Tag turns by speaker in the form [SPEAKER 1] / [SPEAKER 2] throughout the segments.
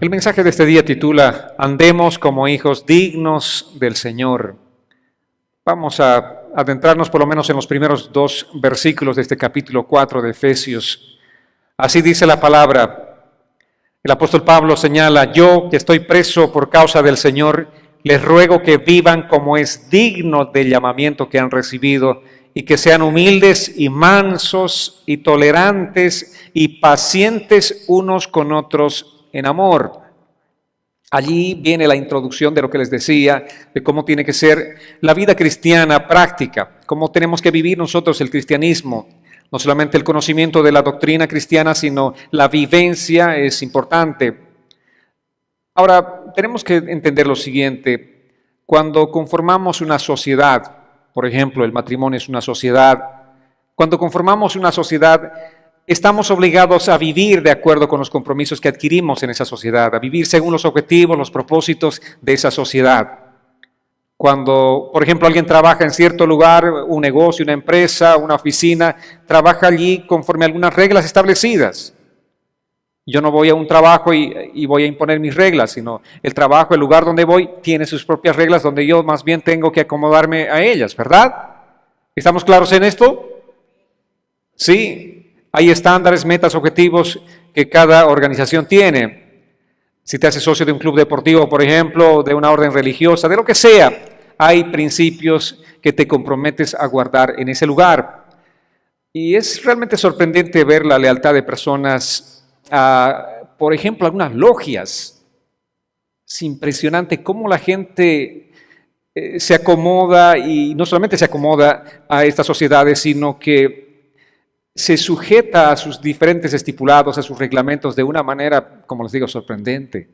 [SPEAKER 1] El mensaje de este día titula Andemos como hijos dignos del Señor. Vamos a adentrarnos por lo menos en los primeros 2 versículos de este capítulo 4 de Efesios. Así dice la palabra. El apóstol Pablo señala: yo, que estoy preso por causa del Señor, les ruego que vivan como es digno del llamamiento que han recibido, y que sean humildes y mansos y tolerantes y pacientes unos con otros en amor. Allí viene la introducción de lo que les decía, de cómo tiene que ser la vida cristiana práctica, cómo tenemos que vivir nosotros el cristianismo. No solamente el conocimiento de la doctrina cristiana, sino la vivencia es importante. Ahora, tenemos que entender lo siguiente: cuando conformamos una sociedad, por ejemplo, el matrimonio es una sociedad, cuando conformamos una sociedad, estamos obligados a vivir de acuerdo con los compromisos que adquirimos en esa sociedad, a vivir según los objetivos, los propósitos de esa sociedad. Cuando, por ejemplo, alguien trabaja en cierto lugar, un negocio, una empresa, una oficina, trabaja allí conforme a algunas reglas establecidas. Yo no voy a un trabajo y voy a imponer mis reglas, sino el trabajo, el lugar donde voy, tiene sus propias reglas donde yo más bien tengo que acomodarme a ellas, ¿verdad? ¿Estamos claros en esto? Sí, hay estándares, metas, objetivos que cada organización tiene. Si te haces socio de un club deportivo, por ejemplo, de una orden religiosa, de lo que sea, hay principios que te comprometes a guardar en ese lugar. Y es realmente sorprendente ver la lealtad de personas por ejemplo, algunas logias. Es impresionante cómo la gente se acomoda, y no solamente se acomoda a estas sociedades, sino que se sujeta a sus diferentes estipulados, a sus reglamentos de una manera, como les digo, sorprendente.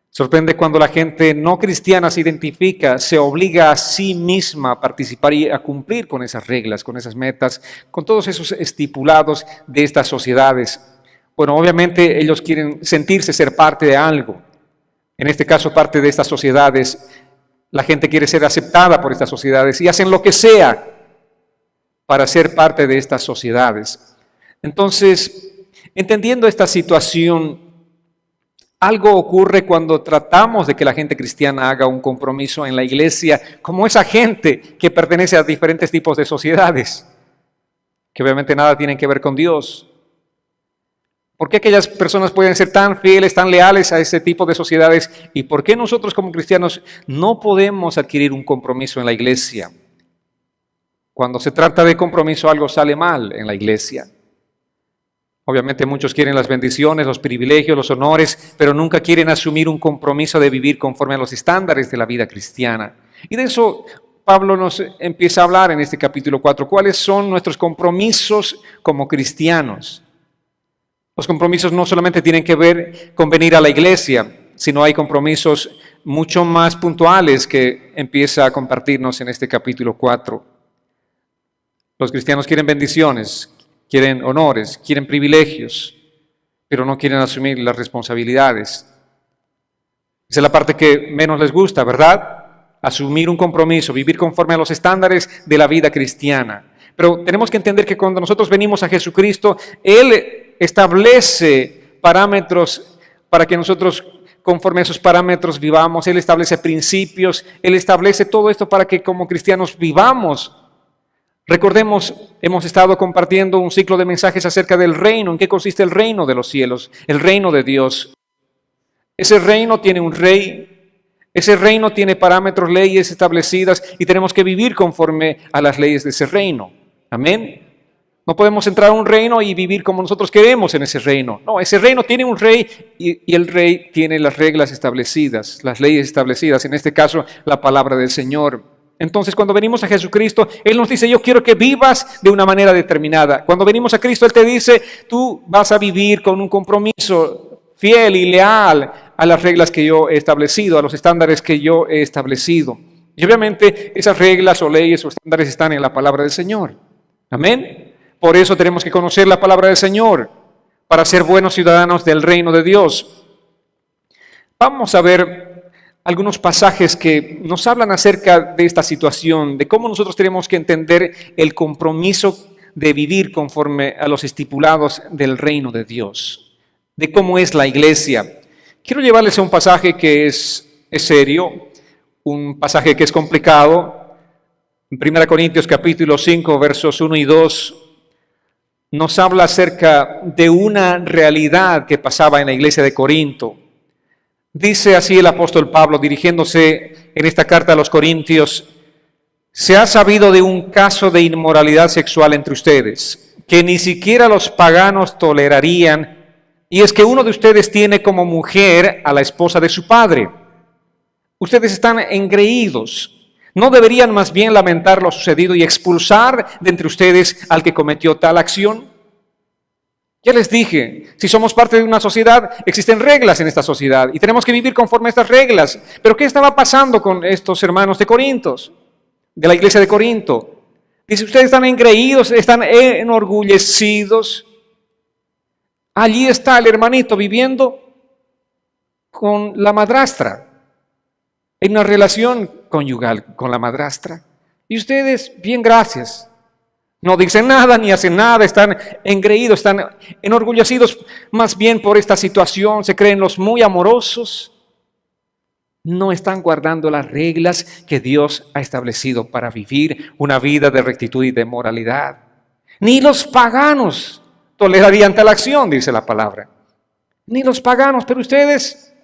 [SPEAKER 1] Sorprende cuando la gente no cristiana se identifica, se obliga a sí misma a participar y a cumplir con esas reglas, con esas metas, con todos esos estipulados de estas sociedades. Bueno, obviamente ellos quieren sentirse ser parte de algo. En este caso, parte de estas sociedades. La gente quiere ser aceptada por estas sociedades y hacen lo que sea para ser parte de estas sociedades. Entonces, entendiendo esta situación, algo ocurre cuando tratamos de que la gente cristiana haga un compromiso en la iglesia, como esa gente que pertenece a diferentes tipos de sociedades, que obviamente nada tienen que ver con Dios. ¿Por qué aquellas personas pueden ser tan fieles, tan leales a ese tipo de sociedades? ¿Y por qué nosotros como cristianos no podemos adquirir un compromiso en la iglesia? Cuando se trata de compromiso, algo sale mal en la iglesia. Obviamente muchos quieren las bendiciones, los privilegios, los honores, pero nunca quieren asumir un compromiso de vivir conforme a los estándares de la vida cristiana. Y de eso Pablo nos empieza a hablar en este capítulo 4. ¿Cuáles son nuestros compromisos como cristianos? Los compromisos no solamente tienen que ver con venir a la iglesia, sino hay compromisos mucho más puntuales que empieza a compartirnos en este capítulo 4. Los cristianos quieren bendiciones, quieren honores, quieren privilegios, pero no quieren asumir las responsabilidades. Esa es la parte que menos les gusta, ¿verdad? Asumir un compromiso, vivir conforme a los estándares de la vida cristiana. Pero tenemos que entender que cuando nosotros venimos a Jesucristo, Él establece parámetros para que nosotros conforme a esos parámetros vivamos. Él establece principios, Él establece todo esto para que como cristianos vivamos. Recordemos, hemos estado compartiendo un ciclo de mensajes acerca del reino. ¿En qué consiste el reino de los cielos? El reino de Dios. Ese reino tiene un rey, ese reino tiene parámetros, leyes establecidas, y tenemos que vivir conforme a las leyes de ese reino. Amén. No podemos entrar a un reino y vivir como nosotros queremos en ese reino. No, ese reino tiene un rey y el rey tiene las reglas establecidas, las leyes establecidas, en este caso la palabra del Señor. Entonces, cuando venimos a Jesucristo, Él nos dice: yo quiero que vivas de una manera determinada. Cuando venimos a Cristo, Él te dice: tú vas a vivir con un compromiso fiel y leal a las reglas que yo he establecido, a los estándares que yo he establecido. Y obviamente esas reglas o leyes o estándares están en la palabra del Señor. Amén. Por eso tenemos que conocer la palabra del Señor para ser buenos ciudadanos del reino de Dios. Vamos a ver algunos pasajes que nos hablan acerca de esta situación, de cómo nosotros tenemos que entender el compromiso de vivir conforme a los estipulados del reino de Dios, de cómo es la iglesia. Quiero llevarles a un pasaje que es serio, un pasaje que es complicado. En 1 Corintios capítulo 5, versos 1 y 2, nos habla acerca de una realidad que pasaba en la iglesia de Corinto. Dice así el apóstol Pablo, dirigiéndose en esta carta a los Corintios: se ha sabido de un caso de inmoralidad sexual entre ustedes, que ni siquiera los paganos tolerarían, y es que uno de ustedes tiene como mujer a la esposa de su padre. Ustedes están engreídos. ¿No deberían más bien lamentar lo sucedido y expulsar de entre ustedes al que cometió tal acción? Ya les dije, si somos parte de una sociedad, existen reglas en esta sociedad y tenemos que vivir conforme a estas reglas. Pero ¿qué estaba pasando con estos hermanos de Corintios, de la iglesia de Corinto? Dice, ustedes están engreídos, están enorgullecidos. Allí está el hermanito viviendo con la madrastra, en una relación conyugal con la madrastra. Y ustedes, bien, gracias. No dicen nada ni hacen nada, están engreídos, están enorgullecidos más bien por esta situación, se creen los muy amorosos. No están guardando las reglas que Dios ha establecido para vivir una vida de rectitud y de moralidad. Ni los paganos tolerarían tal acción, dice la palabra. Ni los paganos, pero ustedes,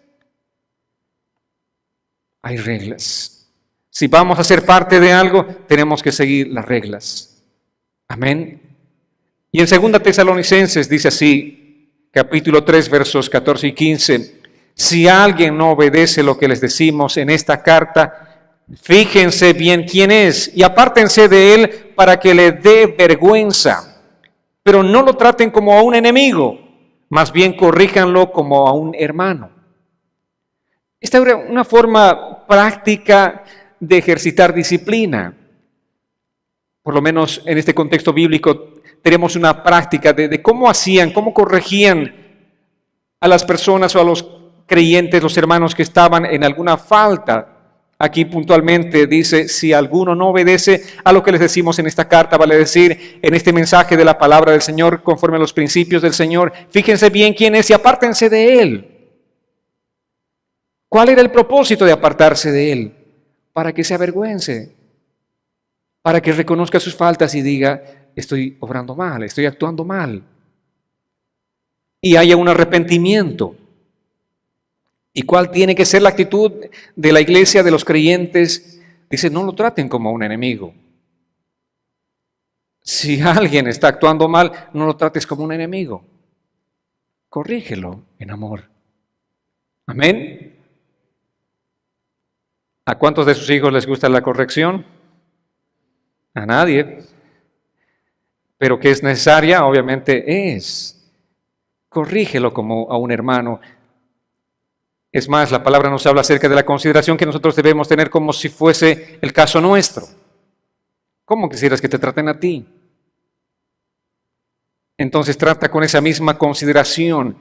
[SPEAKER 1] hay reglas. Si vamos a ser parte de algo, tenemos que seguir las reglas. Amén. Y en 2 Tesalonicenses dice así, capítulo 3, versos 14 y 15, si alguien no obedece lo que les decimos en esta carta, fíjense bien quién es y apártense de él para que le dé vergüenza. Pero no lo traten como a un enemigo, más bien corríjanlo como a un hermano. Esta es una forma práctica de ejercitar disciplina. Por lo menos en este contexto bíblico tenemos una práctica de cómo hacían, cómo corregían a las personas o a los creyentes, los hermanos que estaban en alguna falta. Aquí puntualmente dice, si alguno no obedece a lo que les decimos en esta carta, vale decir, en este mensaje de la palabra del Señor, conforme a los principios del Señor, fíjense bien quién es y apártense de él. ¿Cuál era el propósito de apartarse de él? Para que se avergüence, para que reconozca sus faltas y diga, estoy obrando mal, estoy actuando mal. Y haya un arrepentimiento. ¿Y cuál tiene que ser la actitud de la iglesia, de los creyentes? Dice, no lo traten como un enemigo. Si alguien está actuando mal, no lo trates como un enemigo. Corrígelo en amor. Amén. ¿A cuántos de sus hijos les gusta la corrección? A nadie. Pero que es necesaria, obviamente es. Corrígelo como a un hermano. Es más, la palabra nos habla acerca de la consideración que nosotros debemos tener como si fuese el caso nuestro. ¿Cómo quisieras que te traten a ti? Entonces trata con esa misma consideración.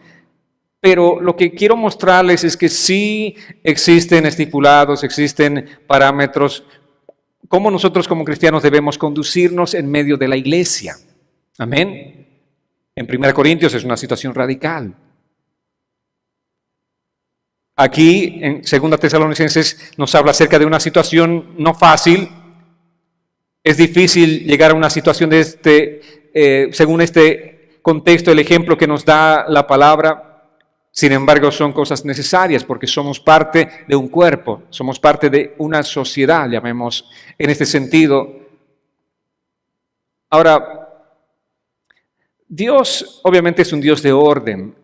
[SPEAKER 1] Pero lo que quiero mostrarles es que sí existen estipulados, existen parámetros, cómo nosotros como cristianos debemos conducirnos en medio de la iglesia. Amén. En 1 Corintios es una situación radical. Aquí en 2 Tesalonicenses nos habla acerca de una situación no fácil. Es difícil llegar a una situación de según este contexto, el ejemplo que nos da la palabra. Sin embargo, son cosas necesarias porque somos parte de un cuerpo, somos parte de una sociedad, llamemos en este sentido. Ahora, Dios obviamente es un Dios de orden.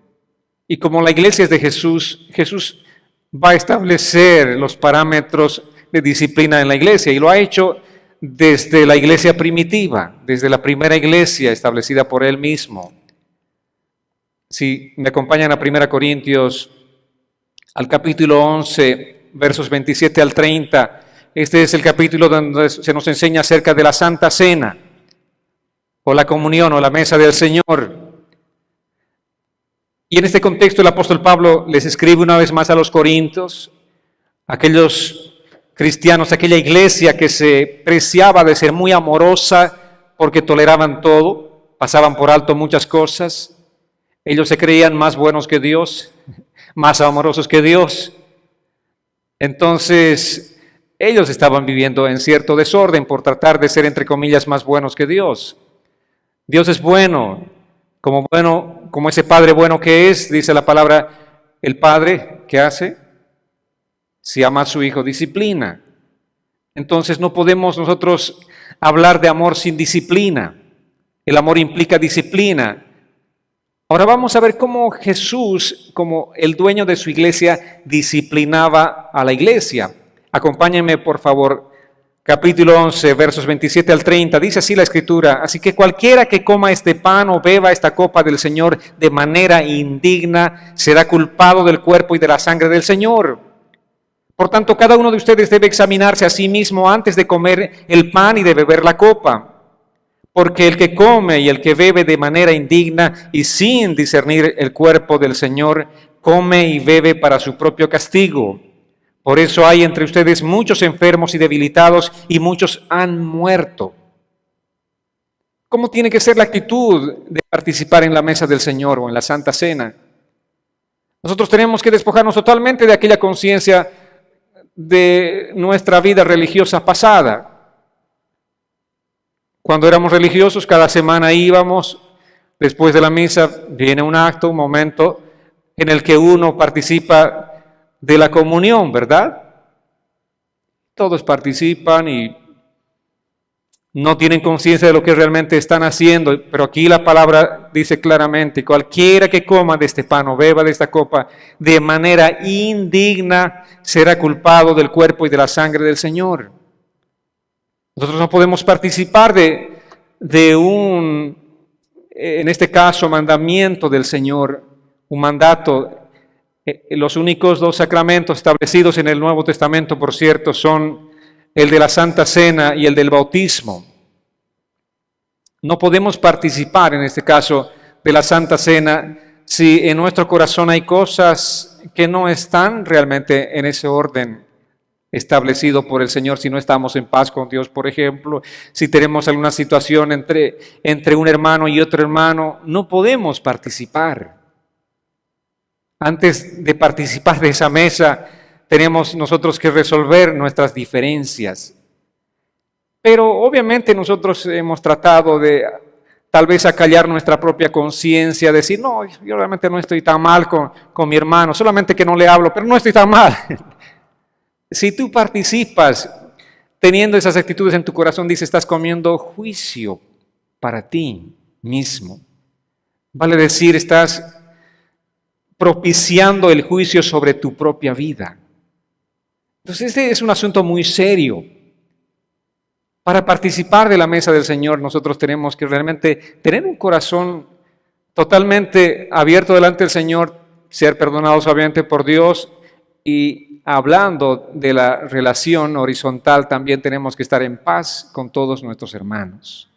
[SPEAKER 1] Y como la iglesia es de Jesús, Jesús va a establecer los parámetros de disciplina en la iglesia y lo ha hecho desde la iglesia primitiva, desde la primera iglesia establecida por Él mismo. Si me acompañan a 1 Corintios, al capítulo 11, versos 27 al 30, este es el capítulo donde se nos enseña acerca de la Santa Cena, o la comunión, o la mesa del Señor. Y en este contexto el apóstol Pablo les escribe una vez más a los Corintios, aquellos cristianos, aquella iglesia que se preciaba de ser muy amorosa porque toleraban todo, pasaban por alto muchas cosas. Ellos se creían más buenos que Dios, más amorosos que Dios. Entonces, ellos estaban viviendo en cierto desorden por tratar de ser, entre comillas, más buenos que Dios. Dios es bueno, como ese Padre bueno que es, dice la palabra, el Padre, ¿qué hace? Si ama a su Hijo, disciplina. Entonces no podemos nosotros hablar de amor sin disciplina. El amor implica disciplina. Ahora vamos a ver cómo Jesús, como el dueño de su iglesia, disciplinaba a la iglesia. Acompáñenme, por favor, capítulo 11, versos 27 al 30. Dice así la Escritura: así que cualquiera que coma este pan o beba esta copa del Señor de manera indigna será culpado del cuerpo y de la sangre del Señor. Por tanto, cada uno de ustedes debe examinarse a sí mismo antes de comer el pan y de beber la copa. Porque el que come y el que bebe de manera indigna y sin discernir el cuerpo del Señor, come y bebe para su propio castigo. Por eso hay entre ustedes muchos enfermos y debilitados, y muchos han muerto. ¿Cómo tiene que ser la actitud de participar en la mesa del Señor o en la Santa Cena? Nosotros tenemos que despojarnos totalmente de aquella conciencia de nuestra vida religiosa pasada. Cuando éramos religiosos, cada semana íbamos, después de la misa viene un acto, un momento en el que uno participa de la comunión, ¿verdad? Todos participan y no tienen conciencia de lo que realmente están haciendo, pero aquí la palabra dice claramente: cualquiera que coma de este pan o beba de esta copa de manera indigna será culpado del cuerpo y de la sangre del Señor. Nosotros no podemos participar de un, en este caso, mandamiento del Señor, un mandato. Los únicos dos sacramentos establecidos en el Nuevo Testamento, por cierto, son el de la Santa Cena y el del bautismo. No podemos participar, en este caso, de la Santa Cena si en nuestro corazón hay cosas que no están realmente en ese orden establecido por el Señor, si no estamos en paz con Dios, por ejemplo, si tenemos alguna situación entre un hermano y otro hermano, no podemos participar. Antes de participar de esa mesa, tenemos nosotros que resolver nuestras diferencias. Pero obviamente nosotros hemos tratado de tal vez acallar nuestra propia conciencia, decir: no, yo realmente no estoy tan mal con mi hermano, solamente que no le hablo, pero no estoy tan mal. Si tú participas teniendo esas actitudes en tu corazón, dice, estás comiendo juicio para ti mismo. Vale decir, estás propiciando el juicio sobre tu propia vida. Entonces, este es un asunto muy serio. Para participar de la mesa del Señor, nosotros tenemos que realmente tener un corazón totalmente abierto delante del Señor, ser perdonados obviamente por Dios, y hablando de la relación horizontal, también tenemos que estar en paz con todos nuestros hermanos.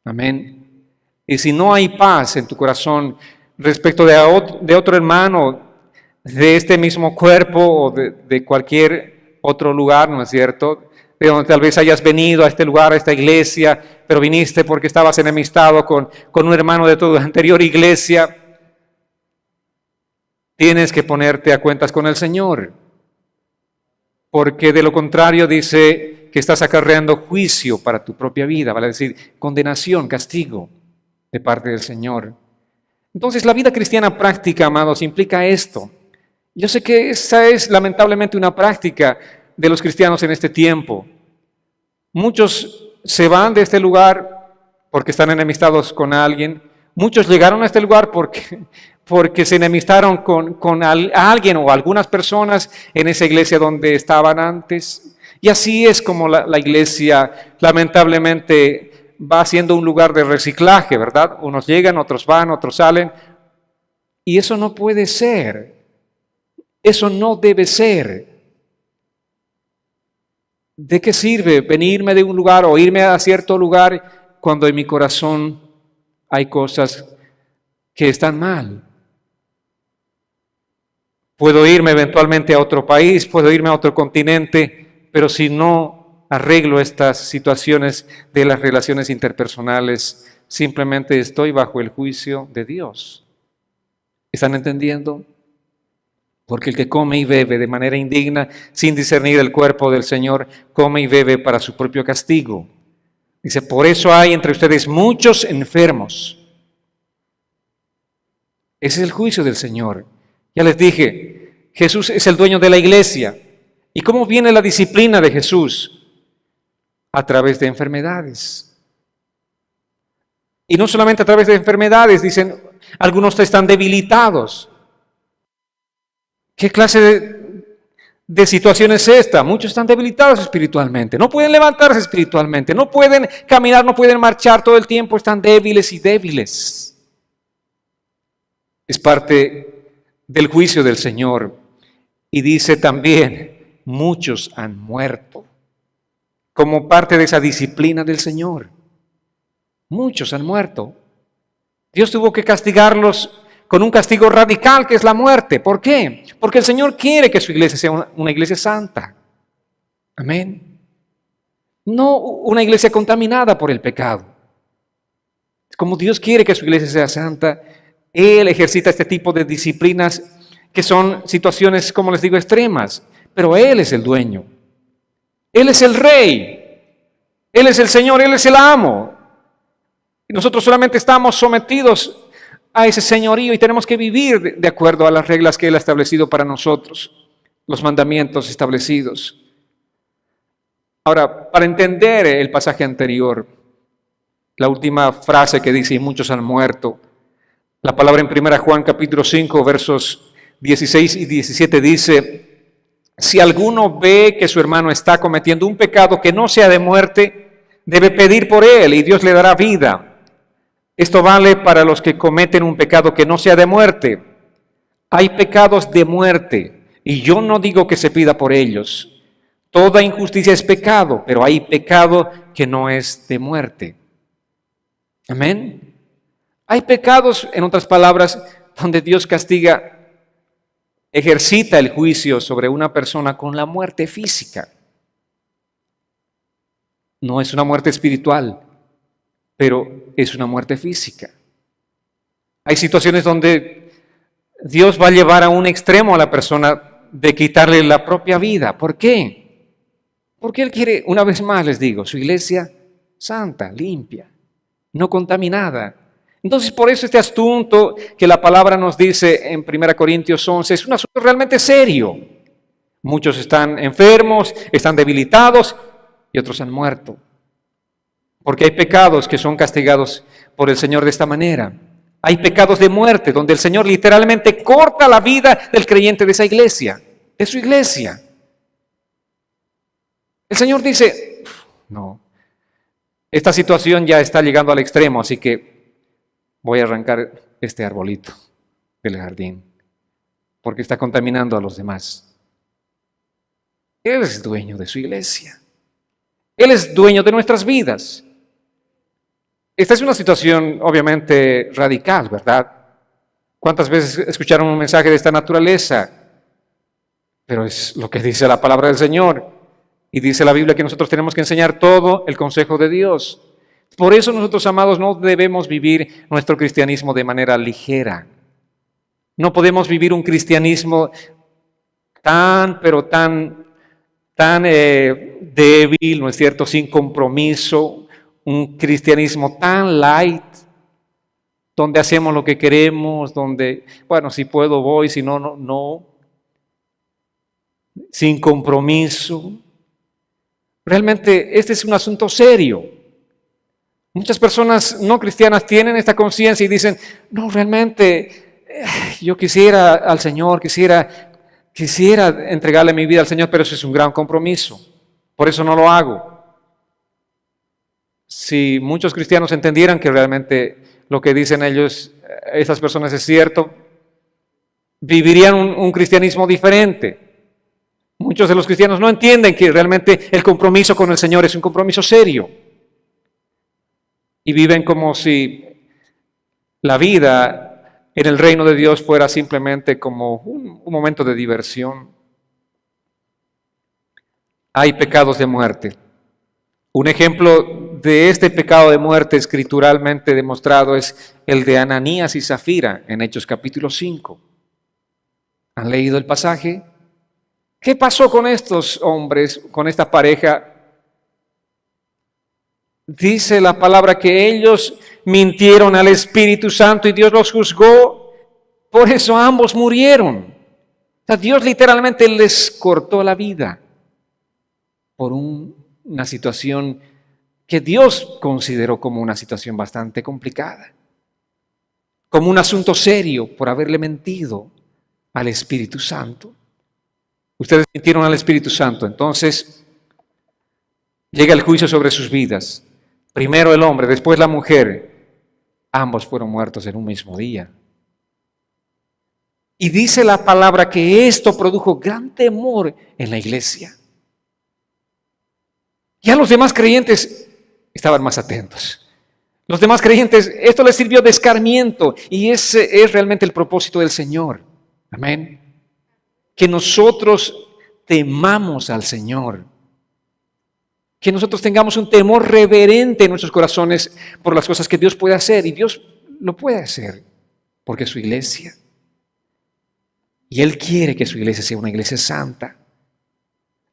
[SPEAKER 1] Amén. Y si no hay paz en tu corazón respecto de otro hermano, de este mismo cuerpo o de cualquier otro lugar, ¿no es cierto?, de donde tal vez hayas venido a este lugar, a esta iglesia, pero viniste porque estabas enemistado con un hermano de tu anterior iglesia, tienes que ponerte a cuentas con el Señor, porque de lo contrario dice que estás acarreando juicio para tu propia vida, vale decir, condenación, castigo de parte del Señor. Entonces, la vida cristiana práctica, amados, implica esto. Yo sé que esa es lamentablemente una práctica de los cristianos en este tiempo. Muchos se van de este lugar porque están enemistados con alguien. Muchos llegaron a este lugar porque se enemistaron con alguien o algunas personas en esa iglesia donde estaban antes. Y así es como la iglesia lamentablemente va siendo un lugar de reciclaje, ¿verdad? Unos llegan, otros van, otros salen. Y eso no puede ser. Eso no debe ser. ¿De qué sirve venirme de un lugar o irme a cierto lugar cuando en mi corazón hay cosas que están mal? Puedo irme eventualmente a otro país, puedo irme a otro continente, pero si no arreglo estas situaciones de las relaciones interpersonales, simplemente estoy bajo el juicio de Dios. ¿Están entendiendo? Porque el que come y bebe de manera indigna, sin discernir el cuerpo del Señor, come y bebe para su propio castigo. Dice, por eso hay entre ustedes muchos enfermos. Ese es el juicio del Señor. Ya les dije, Jesús es el dueño de la iglesia. ¿Y cómo viene la disciplina de Jesús? A través de enfermedades. Y no solamente a través de enfermedades, dicen, algunos están debilitados. ¿Qué clase de situación es esta? Muchos están debilitados espiritualmente, no pueden levantarse espiritualmente, no pueden caminar, no pueden marchar todo el tiempo, están débiles y débiles. Es parte del juicio del Señor. Y dice también, muchos han muerto, como parte de esa disciplina del Señor. Muchos han muerto. Dios tuvo que castigarlos con un castigo radical que es la muerte. ¿Por qué? Porque el Señor quiere que su iglesia sea una iglesia santa. Amén. No una iglesia contaminada por el pecado. Como Dios quiere que su iglesia sea santa, Él ejercita este tipo de disciplinas que son situaciones, como les digo, extremas. Pero Él es el dueño. Él es el rey. Él es el Señor, Él es el amo. Y nosotros solamente estamos sometidos a ese señorío y tenemos que vivir de acuerdo a las reglas que Él ha establecido para nosotros, los mandamientos establecidos. Ahora, para entender el pasaje anterior, la última frase que dice, y muchos han muerto, la palabra en 1 Juan capítulo 5, versos 16 y 17 dice, si alguno ve que su hermano está cometiendo un pecado que no sea de muerte, debe pedir por él y Dios le dará vida. Esto vale para los que cometen un pecado que no sea de muerte. Hay pecados de muerte y yo no digo que se pida por ellos. Toda injusticia es pecado, pero hay pecado que no es de muerte. Amén. Hay pecados, en otras palabras, donde Dios castiga, ejercita el juicio sobre una persona con la muerte física. No es una muerte espiritual, pero es una muerte física. Hay situaciones donde Dios va a llevar a un extremo a la persona de quitarle la propia vida. ¿Por qué? Porque Él quiere, una vez más les digo, su iglesia santa, limpia, no contaminada. Entonces, por eso este asunto que la palabra nos dice en 1 Corintios 11 es un asunto realmente serio. Muchos están enfermos, están debilitados y otros han muerto. Porque hay pecados que son castigados por el Señor de esta manera. Hay pecados de muerte, donde el Señor literalmente corta la vida del creyente de esa iglesia, de su iglesia. El Señor dice, no, esta situación ya está llegando al extremo, así que voy a arrancar este arbolito del jardín, porque está contaminando a los demás. Él es dueño de su iglesia. Él es dueño de nuestras vidas. Esta es una situación obviamente radical, ¿verdad? ¿Cuántas veces escucharon un mensaje de esta naturaleza? Pero es lo que dice la palabra del Señor. Y dice la Biblia que nosotros tenemos que enseñar todo el consejo de Dios. Por eso nosotros, amados, no debemos vivir nuestro cristianismo de manera ligera. No podemos vivir un cristianismo tan débil, ¿no es cierto?, sin compromiso, un cristianismo tan light, donde hacemos lo que queremos, donde, bueno, si puedo voy, si no, no, sin compromiso. Realmente este es un asunto serio. Muchas personas no cristianas tienen esta conciencia y dicen, no, realmente yo quisiera al Señor, quisiera entregarle mi vida al Señor, pero eso es un gran compromiso. Por eso no lo hago. Si muchos cristianos entendieran que realmente lo que dicen ellos, esas personas es cierto, vivirían un cristianismo diferente. Muchos de los cristianos no entienden que realmente el compromiso con el Señor es un compromiso serio. Y viven como si la vida en el reino de Dios fuera simplemente como un momento de diversión. Hay pecados de muerte. Un ejemplo de este pecado de muerte escrituralmente demostrado es el de Ananías y Zafira en Hechos capítulo 5. ¿Han leído el pasaje? ¿Qué pasó con estos hombres, con esta pareja? Dice la palabra que ellos mintieron al Espíritu Santo y Dios los juzgó. Por eso ambos murieron. O sea, Dios literalmente les cortó la vida por una situación que Dios consideró como una situación bastante complicada, como un asunto serio por haberle mentido al Espíritu Santo. Ustedes mintieron al Espíritu Santo, entonces llega el juicio sobre sus vidas. Primero el hombre, después la mujer. Ambos fueron muertos en un mismo día. Y dice la palabra que esto produjo gran temor en la iglesia. Ya los demás creyentes estaban más atentos. Los demás creyentes, esto les sirvió de escarmiento y ese es realmente el propósito del Señor. Amén. Que nosotros temamos al Señor. Que nosotros tengamos un temor reverente en nuestros corazones por las cosas que Dios puede hacer. Y Dios lo puede hacer porque es su iglesia. Y Él quiere que su iglesia sea una iglesia santa.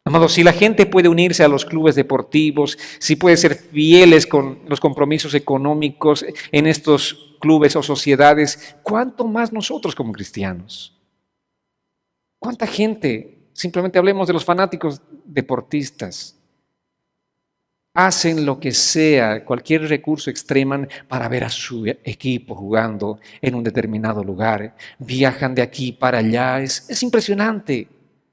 [SPEAKER 1] Amados, si la gente puede unirse a los clubes deportivos, si puede ser fieles con los compromisos económicos en estos clubes o sociedades, ¿cuánto más nosotros como cristianos? ¿Cuánta gente, simplemente hablemos de los fanáticos deportistas, hacen lo que sea, cualquier recurso extreman para ver a su equipo jugando en un determinado lugar? Viajan de aquí para allá, es impresionante.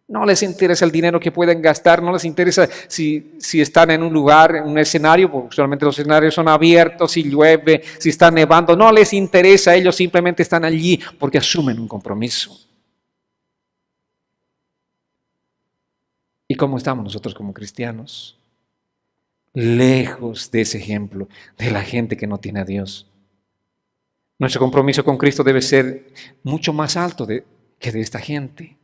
[SPEAKER 1] No les interesa el dinero que pueden gastar, no les interesa si están en un lugar, en un escenario, porque usualmente los escenarios son abiertos, si llueve, si está nevando, no les interesa, ellos simplemente están allí porque asumen un compromiso. ¿Y cómo estamos nosotros como cristianos? Lejos de ese ejemplo de la gente que no tiene a Dios. Nuestro compromiso con Cristo debe ser mucho más alto que de esta gente.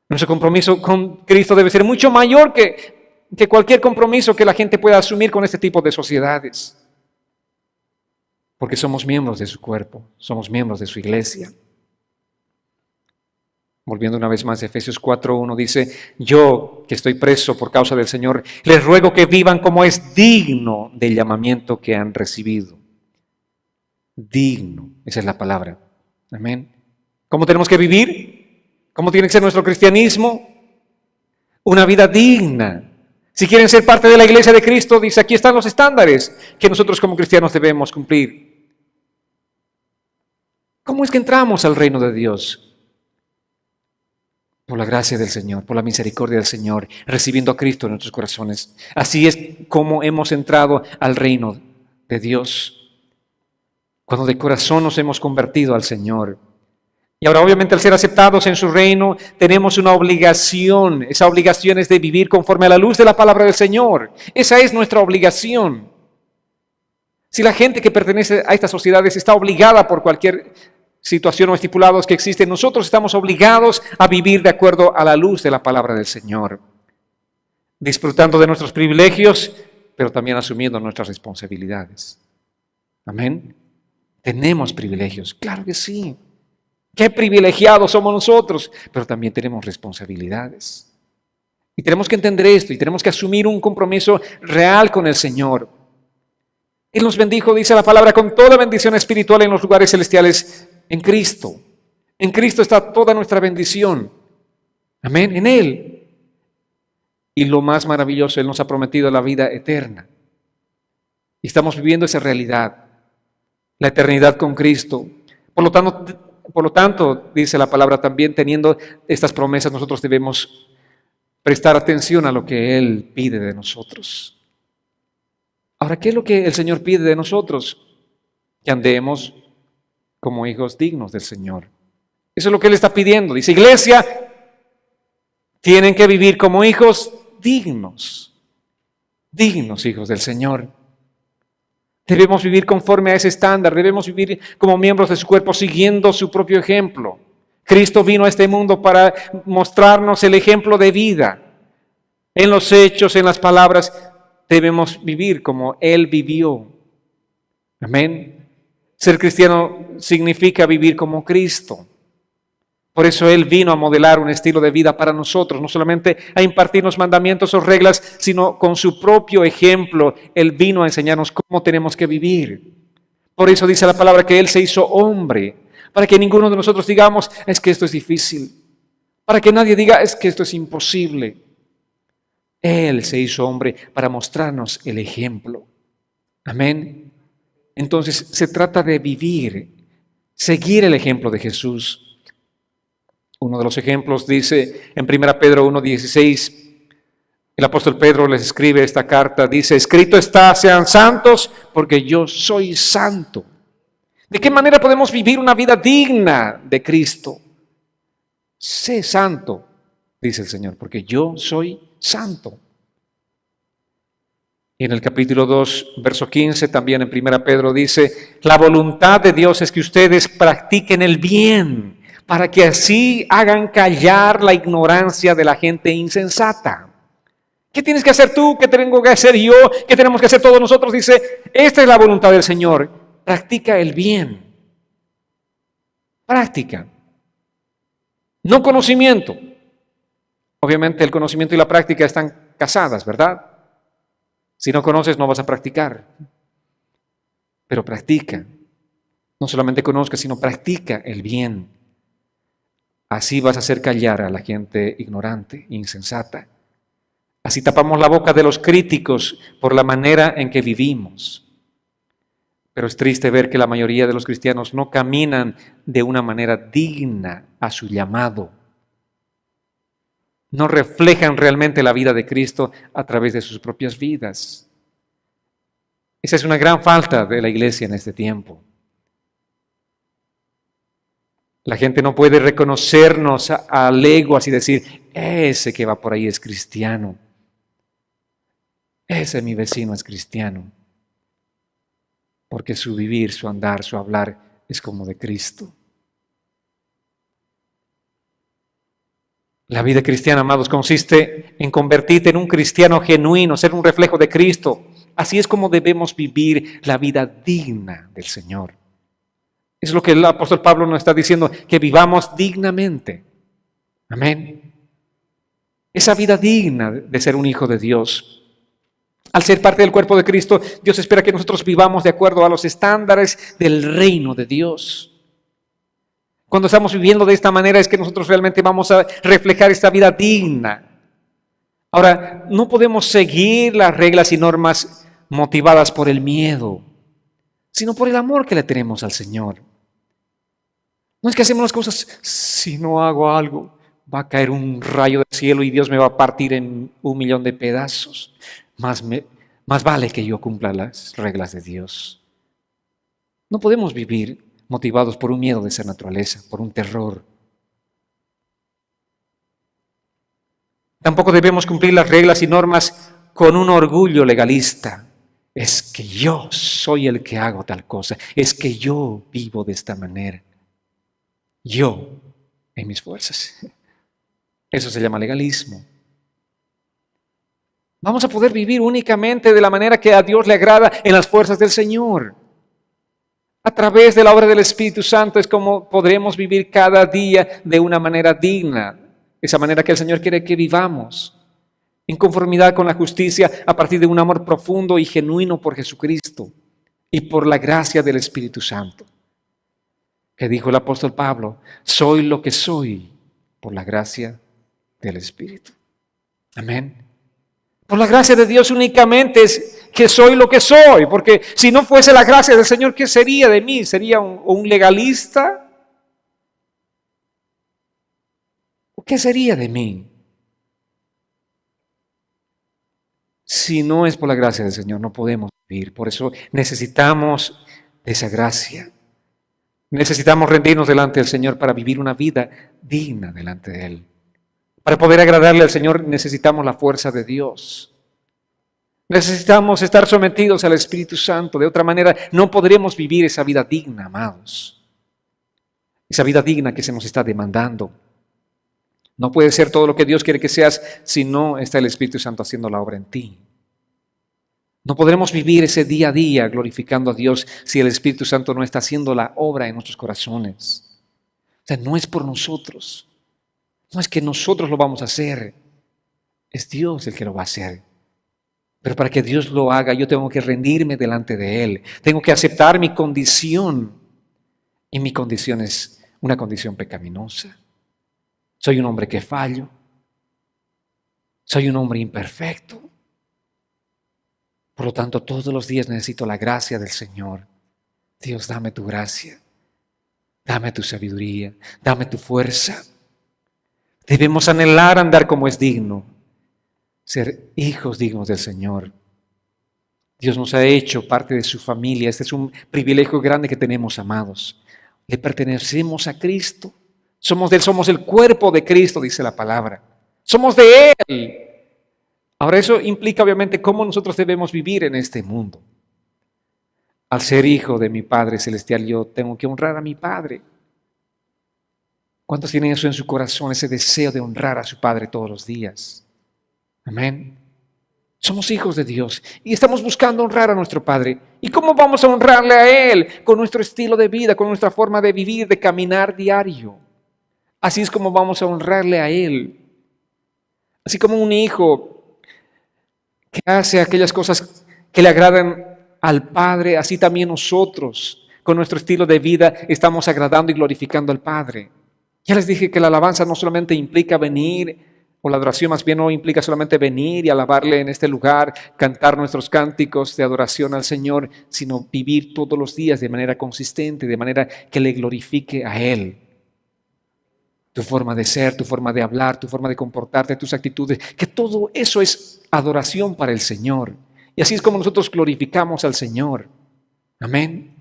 [SPEAKER 1] Nuestro compromiso con Cristo debe ser mucho mayor que cualquier compromiso que la gente pueda asumir con este tipo de sociedades. Porque somos miembros de su cuerpo, somos miembros de su iglesia. Volviendo una vez más a Efesios 4:1 dice: yo que estoy preso por causa del Señor, les ruego que vivan como es digno del llamamiento que han recibido. Digno, esa es la palabra. Amén. ¿Cómo tenemos que vivir? ¿Cómo tiene que ser nuestro cristianismo? Una vida digna. Si quieren ser parte de la iglesia de Cristo, dice, aquí están los estándares que nosotros como cristianos debemos cumplir. ¿Cómo es que entramos al reino de Dios? Por la gracia del Señor, por la misericordia del Señor, recibiendo a Cristo en nuestros corazones. Así es como hemos entrado al reino de Dios, cuando de corazón nos hemos convertido al Señor. Y ahora obviamente al ser aceptados en su reino tenemos una obligación. Esa obligación es de vivir conforme a la luz de la palabra del Señor. Esa es nuestra obligación. Si la gente que pertenece a estas sociedades está obligada por cualquier situación o estipulados que existen, nosotros estamos obligados a vivir de acuerdo a la luz de la palabra del Señor, disfrutando de nuestros privilegios, pero también asumiendo nuestras responsabilidades. Amén. Tenemos privilegios, claro que sí. Qué privilegiados somos nosotros, pero también tenemos responsabilidades. Y tenemos que entender esto y tenemos que asumir un compromiso real con el Señor. Él nos bendijo, dice la palabra, con toda bendición espiritual en los lugares celestiales en Cristo. En Cristo está toda nuestra bendición. Amén, en Él. Y lo más maravilloso, Él nos ha prometido la vida eterna. Y estamos viviendo esa realidad, la eternidad con Cristo. Por lo tanto, dice la palabra también, teniendo estas promesas, nosotros debemos prestar atención a lo que Él pide de nosotros. Ahora, ¿qué es lo que el Señor pide de nosotros? Que andemos como hijos dignos del Señor. Eso es lo que Él está pidiendo. Dice, iglesia, tienen que vivir como hijos dignos. Dignos hijos del Señor. Debemos vivir conforme a ese estándar, debemos vivir como miembros de su cuerpo siguiendo su propio ejemplo. Cristo vino a este mundo para mostrarnos el ejemplo de vida. En los hechos, en las palabras, debemos vivir como Él vivió. Amén. Ser cristiano significa vivir como Cristo. Por eso Él vino a modelar un estilo de vida para nosotros, no solamente a impartirnos mandamientos o reglas, sino con su propio ejemplo, Él vino a enseñarnos cómo tenemos que vivir. Por eso dice la palabra que Él se hizo hombre, para que ninguno de nosotros digamos, es que esto es difícil, para que nadie diga, es que esto es imposible. Él se hizo hombre para mostrarnos el ejemplo. Amén. Entonces se trata de vivir, seguir el ejemplo de Jesús. Uno de los ejemplos dice en 1 Pedro 1:16, el apóstol Pedro les escribe esta carta, dice, escrito está, sean santos porque yo soy santo. ¿De qué manera podemos vivir una vida digna de Cristo? Sé santo, dice el Señor, porque yo soy santo. Y en el capítulo 2, verso 15, también en 1 Pedro dice, la voluntad de Dios es que ustedes practiquen el bien, para que así hagan callar la ignorancia de la gente insensata. ¿Qué tienes que hacer tú? ¿Qué tengo que hacer yo? ¿Qué tenemos que hacer todos nosotros? Dice, esta es la voluntad del Señor. Practica el bien. Práctica. No conocimiento. Obviamente el conocimiento y la práctica están casadas, ¿verdad? Si no conoces, no vas a practicar. Pero practica. No solamente conozca, sino practica el bien. Así vas a hacer callar a la gente ignorante, insensata. Así tapamos la boca de los críticos por la manera en que vivimos. Pero es triste ver que la mayoría de los cristianos no caminan de una manera digna a su llamado. No reflejan realmente la vida de Cristo a través de sus propias vidas. Esa es una gran falta de la iglesia en este tiempo. La gente no puede reconocernos a leguas y decir, ese que va por ahí es cristiano. Ese mi vecino es cristiano. Porque su vivir, su andar, su hablar es como de Cristo. La vida cristiana, amados, consiste en convertirte en un cristiano genuino, ser un reflejo de Cristo. Así es como debemos vivir la vida digna del Señor. Es lo que el apóstol Pablo nos está diciendo, que vivamos dignamente. Amén. Esa vida digna de ser un hijo de Dios. Al ser parte del cuerpo de Cristo, Dios espera que nosotros vivamos de acuerdo a los estándares del reino de Dios. Cuando estamos viviendo de esta manera es que nosotros realmente vamos a reflejar esta vida digna. Ahora, no podemos seguir las reglas y normas motivadas por el miedo, sino por el amor que le tenemos al Señor. No es que hacemos las cosas, si no hago algo, va a caer un rayo del cielo y Dios me va a partir en 1,000,000 de pedazos. Más vale que yo cumpla las reglas de Dios. No podemos vivir motivados por un miedo de esa naturaleza, por un terror. Tampoco debemos cumplir las reglas y normas con un orgullo legalista. Es que yo soy el que hago tal cosa, es que yo vivo de esta manera. Yo, en mis fuerzas. Eso se llama legalismo. Vamos a poder vivir únicamente de la manera que a Dios le agrada en las fuerzas del Señor. A través de la obra del Espíritu Santo es como podremos vivir cada día de una manera digna. Esa manera que el Señor quiere que vivamos. En conformidad con la justicia a partir de un amor profundo y genuino por Jesucristo y por la gracia del Espíritu Santo. Que dijo el apóstol Pablo, soy lo que soy por la gracia del Espíritu. Amén. Por la gracia de Dios únicamente es que soy lo que soy, porque si no fuese la gracia del Señor, ¿qué sería de mí? ¿Sería un legalista? ¿O qué sería de mí? Si no es por la gracia del Señor, no podemos vivir. Por eso necesitamos de esa gracia. Necesitamos rendirnos delante del Señor para vivir una vida digna delante de Él. Para poder agradarle al Señor necesitamos la fuerza de Dios. Necesitamos estar sometidos al Espíritu Santo. De otra manera no podremos vivir esa vida digna, amados. Esa vida digna que se nos está demandando. No puede ser todo lo que Dios quiere que seas si no está el Espíritu Santo haciendo la obra en ti. No podremos vivir ese día a día glorificando a Dios si el Espíritu Santo no está haciendo la obra en nuestros corazones. sea, no es por nosotros. No es que nosotros lo vamos a hacer. Es Dios el que lo va a hacer. Pero para que Dios lo haga, yo tengo que rendirme delante de Él. Tengo que aceptar mi condición. Y mi condición es una condición pecaminosa. Soy un hombre que fallo. Soy un hombre imperfecto. Por lo tanto, todos los días necesito la gracia del Señor. Dios, dame tu gracia. Dame tu sabiduría. Dame tu fuerza. Debemos anhelar andar como es digno. Ser hijos dignos del Señor. Dios nos ha hecho parte de su familia. Este es un privilegio grande que tenemos, amados. Le pertenecemos a Cristo. Somos de Él, somos el cuerpo de Cristo, dice la palabra. Somos de Él. Ahora eso implica obviamente cómo nosotros debemos vivir en este mundo. Al ser hijo de mi Padre Celestial, yo tengo que honrar a mi Padre. ¿Cuántos tienen eso en su corazón, ese deseo de honrar a su Padre todos los días? Amén. Somos hijos de Dios y estamos buscando honrar a nuestro Padre. ¿Y cómo vamos a honrarle a Él? Con nuestro estilo de vida, con nuestra forma de vivir, de caminar diario. Así es como vamos a honrarle a Él. Así como un hijo que hace aquellas cosas que le agradan al Padre, así también nosotros, con nuestro estilo de vida, estamos agradando y glorificando al Padre. Ya les dije que la alabanza no solamente implica venir, o la adoración más bien no implica solamente venir y alabarle en este lugar, cantar nuestros cánticos de adoración al Señor, sino vivir todos los días de manera consistente, de manera que le glorifique a Él. Tu forma de ser, tu forma de hablar, tu forma de comportarte, tus actitudes, que todo eso es adoración para el Señor. Y así es como nosotros glorificamos al Señor. Amén.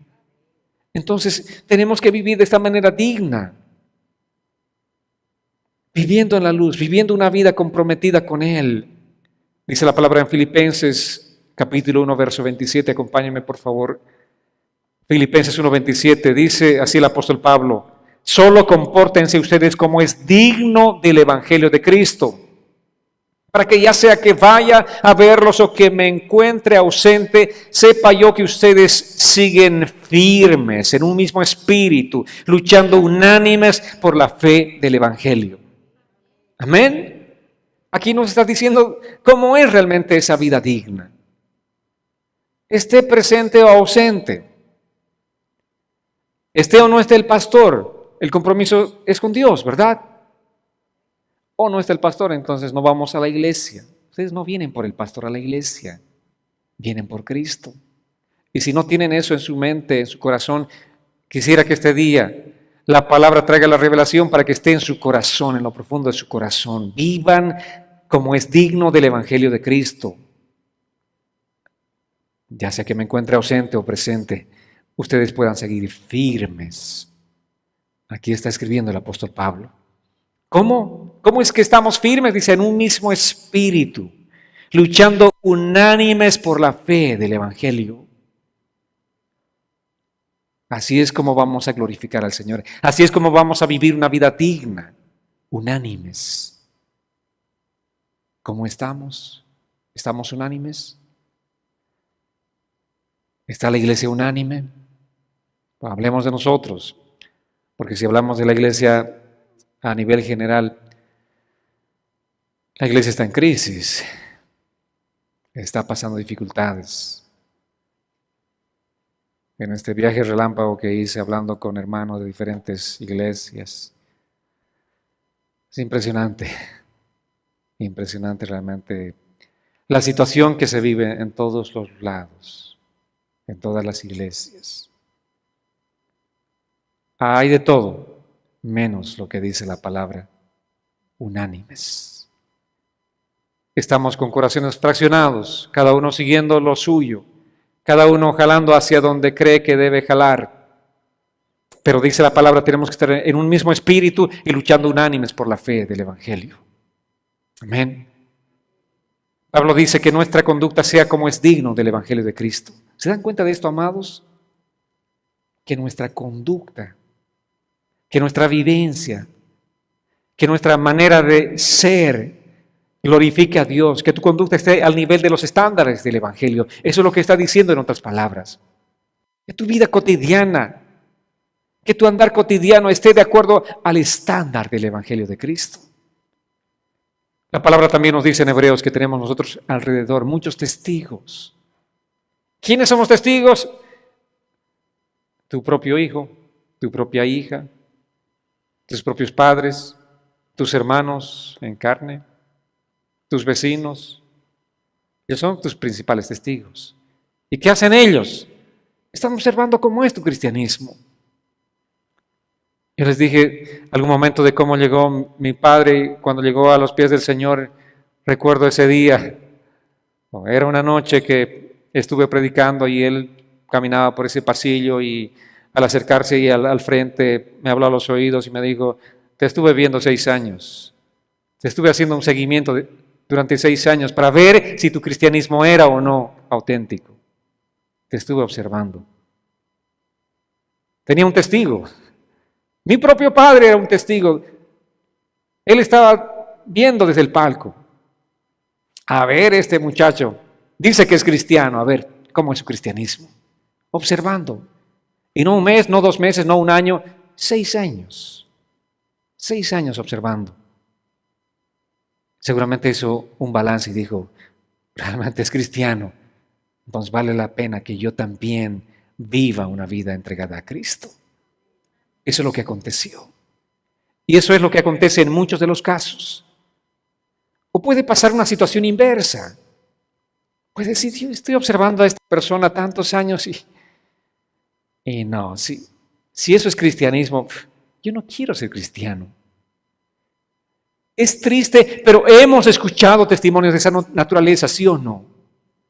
[SPEAKER 1] Entonces tenemos que vivir de esta manera digna. Viviendo en la luz, viviendo una vida comprometida con Él. Dice la palabra en Filipenses, capítulo 1, verso 27. Acompáñenme, por favor. Filipenses 1:27, dice así el apóstol Pablo: solo compórtense ustedes como es digno del Evangelio de Cristo, para que ya sea que vaya a verlos o que me encuentre ausente, sepa yo que ustedes siguen firmes en un mismo espíritu, luchando unánimes por la fe del Evangelio. Amén. Aquí nos está diciendo cómo es realmente esa vida digna. Esté presente o ausente, esté o no esté el pastor, el compromiso es con Dios, ¿verdad? O no está el pastor, entonces no vamos a la iglesia. Ustedes no vienen por el pastor a la iglesia, vienen por Cristo. Y si no tienen eso en su mente, en su corazón, quisiera que este día la palabra traiga la revelación para que esté en su corazón, en lo profundo de su corazón. Vivan como es digno del Evangelio de Cristo. Ya sea que me encuentre ausente o presente, ustedes puedan seguir firmes. Aquí está escribiendo el apóstol Pablo. ¿Cómo? ¿Cómo es que estamos firmes? Dice, en un mismo espíritu, luchando unánimes por la fe del Evangelio. Así es como vamos a glorificar al Señor. Así es como vamos a vivir una vida digna, unánimes. ¿Cómo estamos? ¿Estamos unánimes? ¿Está la iglesia unánime? Pues hablemos de nosotros, porque si hablamos de la iglesia a nivel general, la iglesia está en crisis, está pasando dificultades. En este viaje relámpago que hice hablando con hermanos de diferentes iglesias, es impresionante realmente la situación que se vive en todos los lados, en todas las iglesias. Hay de todo, menos lo que dice la palabra, unánimes. Estamos con corazones fraccionados, cada uno siguiendo lo suyo, cada uno jalando hacia donde cree que debe jalar. Pero dice la palabra, tenemos que estar en un mismo espíritu y luchando unánimes por la fe del Evangelio. Amén. Pablo dice que nuestra conducta sea como es digno del Evangelio de Cristo. ¿Se dan cuenta de esto, amados? Que nuestra conducta, que nuestra vivencia, que nuestra manera de ser glorifique a Dios, que tu conducta esté al nivel de los estándares del Evangelio. Eso es lo que está diciendo en otras palabras. Que tu vida cotidiana que tu andar cotidiano esté de acuerdo al estándar del Evangelio de Cristo. La palabra también nos dice en Hebreos que tenemos nosotros alrededor muchos testigos. ¿Quiénes somos testigos? Tu propio hijo, tu propia hija, tus propios padres, tus hermanos en carne, tus vecinos. Ellos son tus principales testigos. ¿Y qué hacen ellos? Están observando cómo es tu cristianismo. Yo les dije algún momento de cómo llegó mi padre cuando llegó a los pies del Señor. Recuerdo ese día. Era una noche que estuve predicando y él caminaba por ese pasillo y al acercarse y al frente me habló a los oídos y me dijo, te estuve viendo 6 años. Te estuve haciendo un seguimiento durante 6 años para ver si tu cristianismo era o no auténtico. Te estuve observando. Tenía un testigo. Mi propio padre era un testigo. Él estaba viendo desde el palco. A ver, este muchacho dice que es cristiano. A ver, ¿cómo es su cristianismo? Observando. Y no un mes, no 2 meses, no un año, 6 años. 6 años observando. Seguramente hizo un balance y dijo, realmente es cristiano. Entonces vale la pena que yo también viva una vida entregada a Cristo. Eso es lo que aconteció. Y eso es lo que acontece en muchos de los casos. O puede pasar una situación inversa. Puede decir, yo estoy observando a esta persona tantos años y no, si eso es cristianismo, yo no quiero ser cristiano. Es triste, pero hemos escuchado testimonios de esa naturaleza, ¿sí o no?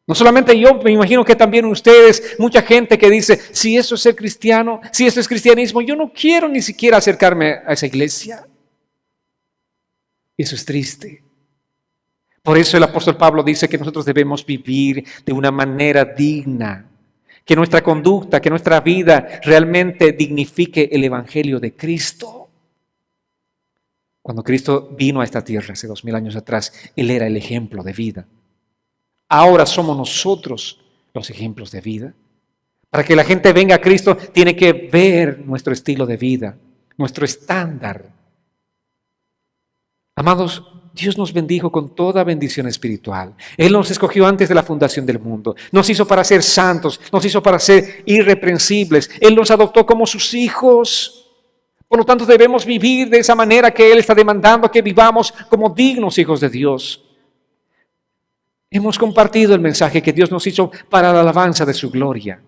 [SPEAKER 1] No solamente yo, me imagino que también ustedes, mucha gente que dice, si eso es ser cristiano, si eso es cristianismo, yo no quiero ni siquiera acercarme a esa iglesia. Eso es triste. Por eso el apóstol Pablo dice que nosotros debemos vivir de una manera digna, que nuestra conducta, que nuestra vida realmente dignifique el Evangelio de Cristo. Cuando Cristo vino a esta tierra hace 2000 años atrás, Él era el ejemplo de vida. Ahora somos nosotros los ejemplos de vida. Para que la gente venga a Cristo, tiene que ver nuestro estilo de vida, nuestro estándar. Amados, Dios nos bendijo con toda bendición espiritual. Él nos escogió antes de la fundación del mundo. Nos hizo para ser santos, nos hizo para ser irreprensibles. Él nos adoptó como sus hijos. Por lo tanto, debemos vivir de esa manera que Él está demandando que vivamos como dignos hijos de Dios. Hemos compartido el mensaje que Dios nos hizo para la alabanza de su gloria.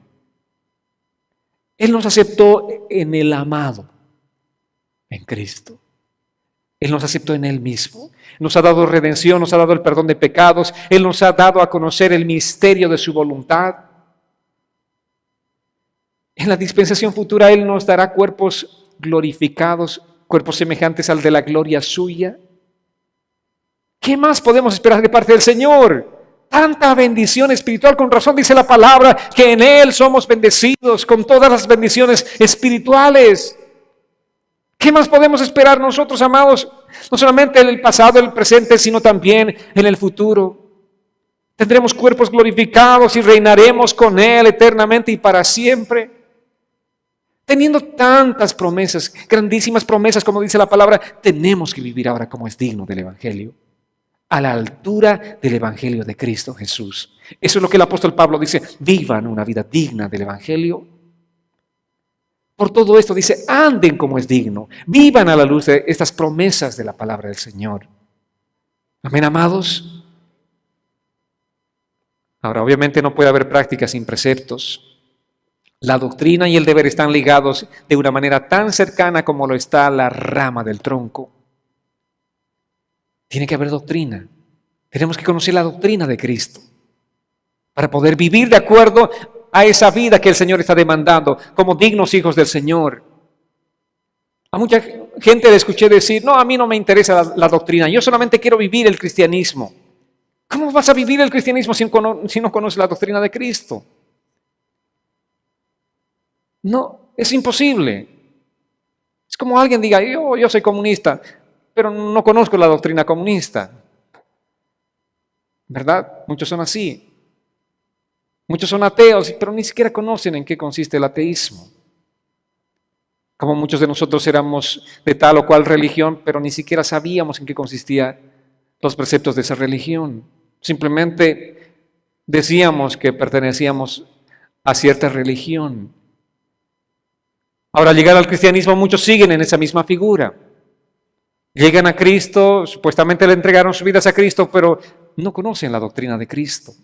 [SPEAKER 1] Él nos aceptó en el amado, en Cristo. Él nos aceptó en Él mismo. Nos ha dado redención, nos ha dado el perdón de pecados. Él nos ha dado a conocer el misterio de su voluntad. En la dispensación futura Él nos dará cuerpos glorificados, cuerpos semejantes al de la gloria suya. ¿Qué más podemos esperar de parte del Señor? Tanta bendición espiritual, con razón dice la palabra que en Él somos bendecidos con todas las bendiciones espirituales. ¿Qué más podemos esperar nosotros, amados? No solamente en el pasado, en el presente, sino también en el futuro. Tendremos cuerpos glorificados y reinaremos con Él eternamente y para siempre. Teniendo tantas promesas, grandísimas promesas, como dice la palabra, tenemos que vivir ahora como es digno del Evangelio, a la altura del Evangelio de Cristo Jesús. Eso es lo que el apóstol Pablo dice, vivan una vida digna del Evangelio. Por todo esto dice, anden como es digno, vivan a la luz de estas promesas de la palabra del Señor. Amén, amados. Ahora, obviamente no puede haber práctica sin preceptos. La doctrina y el deber están ligados de una manera tan cercana como lo está la rama del tronco. Tiene que haber doctrina. Tenemos que conocer la doctrina de Cristo para poder vivir de acuerdo a esa vida que el Señor está demandando como dignos hijos del Señor. A mucha gente le escuché decir, no, a mí no me interesa la doctrina, yo solamente quiero vivir el cristianismo. ¿Cómo vas a vivir el cristianismo si no conoces la doctrina de Cristo? No, es imposible. Es como alguien diga, yo soy comunista, pero no conozco la doctrina comunista. ¿Verdad? Muchos son así. Muchos son ateos, pero ni siquiera conocen en qué consiste el ateísmo. Como muchos de nosotros éramos de tal o cual religión, pero ni siquiera sabíamos en qué consistían los preceptos de esa religión. Simplemente decíamos que pertenecíamos a cierta religión. Ahora, al llegar al cristianismo, muchos siguen en esa misma figura. Llegan a Cristo, supuestamente le entregaron sus vidas a Cristo, pero no conocen la doctrina de Cristo.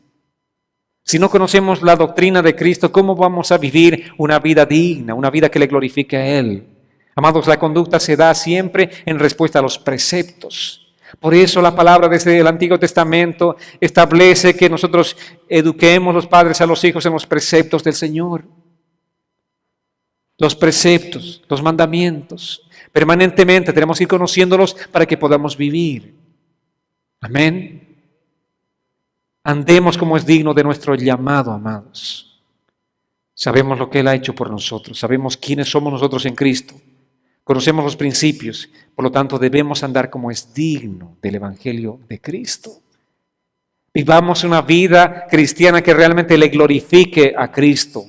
[SPEAKER 1] Si no conocemos la doctrina de Cristo, ¿cómo vamos a vivir una vida digna, una vida que le glorifique a Él? Amados, la conducta se da siempre en respuesta a los preceptos. Por eso la palabra desde el Antiguo Testamento establece que nosotros eduquemos los padres a los hijos en los preceptos del Señor. Los preceptos, los mandamientos. Permanentemente tenemos que ir conociéndolos para que podamos vivir. Amén. Andemos como es digno de nuestro llamado, amados. Sabemos lo que Él ha hecho por nosotros. Sabemos quiénes somos nosotros en Cristo. Conocemos los principios. Por lo tanto, debemos andar como es digno del Evangelio de Cristo. Vivamos una vida cristiana que realmente le glorifique a Cristo.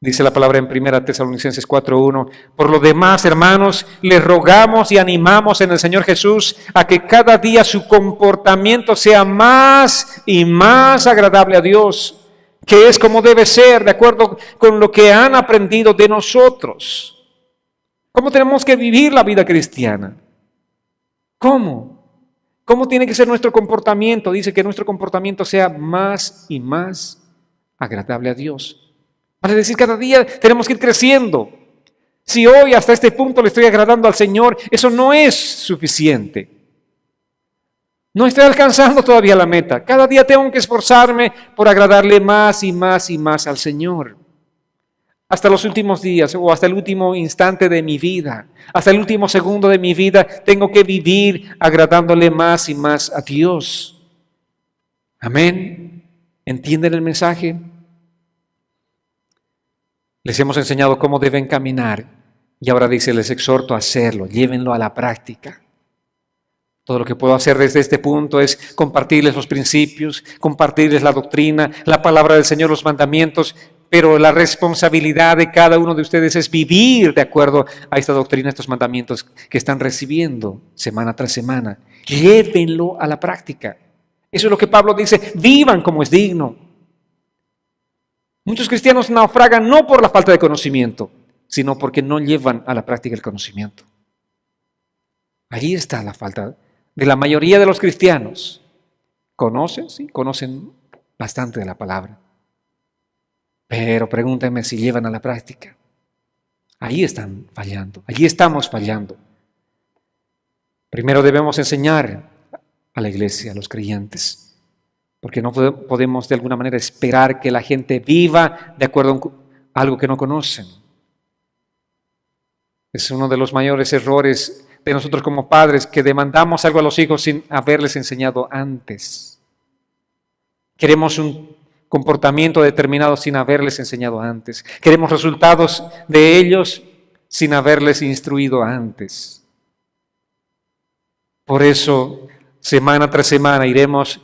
[SPEAKER 1] Dice la palabra en 1 Tesalonicenses 4:1. Por lo demás, hermanos, les rogamos y animamos en el Señor Jesús a que cada día su comportamiento sea más y más agradable a Dios, que es como debe ser, de acuerdo con lo que han aprendido de nosotros. ¿Cómo tenemos que vivir la vida cristiana? ¿Cómo? ¿Cómo tiene que ser nuestro comportamiento? Dice que nuestro comportamiento sea más y más agradable a Dios. Vale decir, cada día tenemos que ir creciendo. Si hoy hasta este punto le estoy agradando al Señor, eso no es suficiente. No estoy alcanzando todavía la meta. Cada día tengo que esforzarme por agradarle más y más y más al Señor. Hasta los últimos días o hasta el último instante de mi vida, hasta el último segundo de mi vida, tengo que vivir agradándole más y más a Dios. Amén. ¿Entienden el mensaje? Les hemos enseñado cómo deben caminar y ahora dice, les exhorto a hacerlo, llévenlo a la práctica. Todo lo que puedo hacer desde este punto es compartirles los principios, compartirles la doctrina, la palabra del Señor, los mandamientos, pero la responsabilidad de cada uno de ustedes es vivir de acuerdo a esta doctrina, estos mandamientos que están recibiendo semana tras semana. Llévenlo a la práctica. Eso es lo que Pablo dice, vivan como es digno. Muchos cristianos naufragan no por la falta de conocimiento, sino porque no llevan a la práctica el conocimiento. Allí está la falta de la mayoría de los cristianos. ¿Conocen? Sí, conocen bastante de la palabra. Pero pregúntenme si llevan a la práctica. Ahí están fallando, allí estamos fallando. Primero debemos enseñar a la iglesia, a los creyentes. Porque no podemos de alguna manera esperar que la gente viva de acuerdo a algo que no conocen. Es uno de los mayores errores de nosotros como padres, que demandamos algo a los hijos sin haberles enseñado antes. Queremos un comportamiento determinado sin haberles enseñado antes. Queremos resultados de ellos sin haberles instruido antes. Por eso, semana tras semana iremos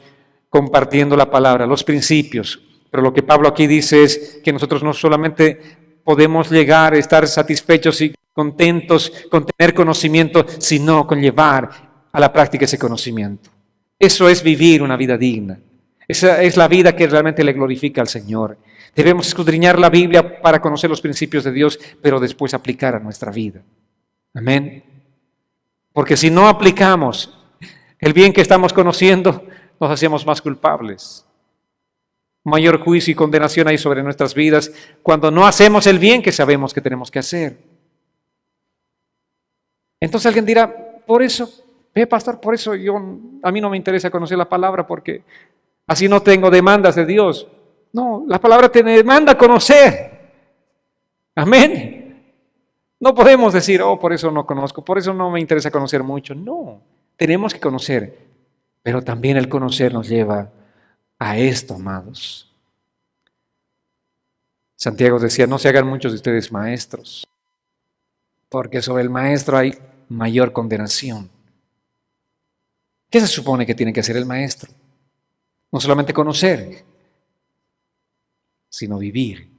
[SPEAKER 1] compartiendo la palabra, los principios. Pero lo que Pablo aquí dice es que nosotros no solamente podemos llegar a estar satisfechos y contentos con tener conocimiento, sino con llevar a la práctica ese conocimiento. Eso es vivir una vida digna. Esa es la vida que realmente le glorifica al Señor. Debemos escudriñar la Biblia para conocer los principios de Dios, pero después aplicar a nuestra vida. Amén. Porque si no aplicamos el bien que estamos conociendo, nos hacemos más culpables. Mayor juicio y condenación hay sobre nuestras vidas cuando no hacemos el bien que sabemos que tenemos que hacer. Entonces alguien dirá, por eso, pastor, por eso a mí no me interesa conocer la palabra porque así no tengo demandas de Dios. No, la palabra te demanda conocer. Amén. No podemos decir, por eso no conozco, por eso no me interesa conocer mucho. No, tenemos que conocer. Pero también el conocer nos lleva a esto, amados. Santiago decía, no se hagan muchos de ustedes maestros, porque sobre el maestro hay mayor condenación. ¿Qué se supone que tiene que hacer el maestro? No solamente conocer, sino vivir.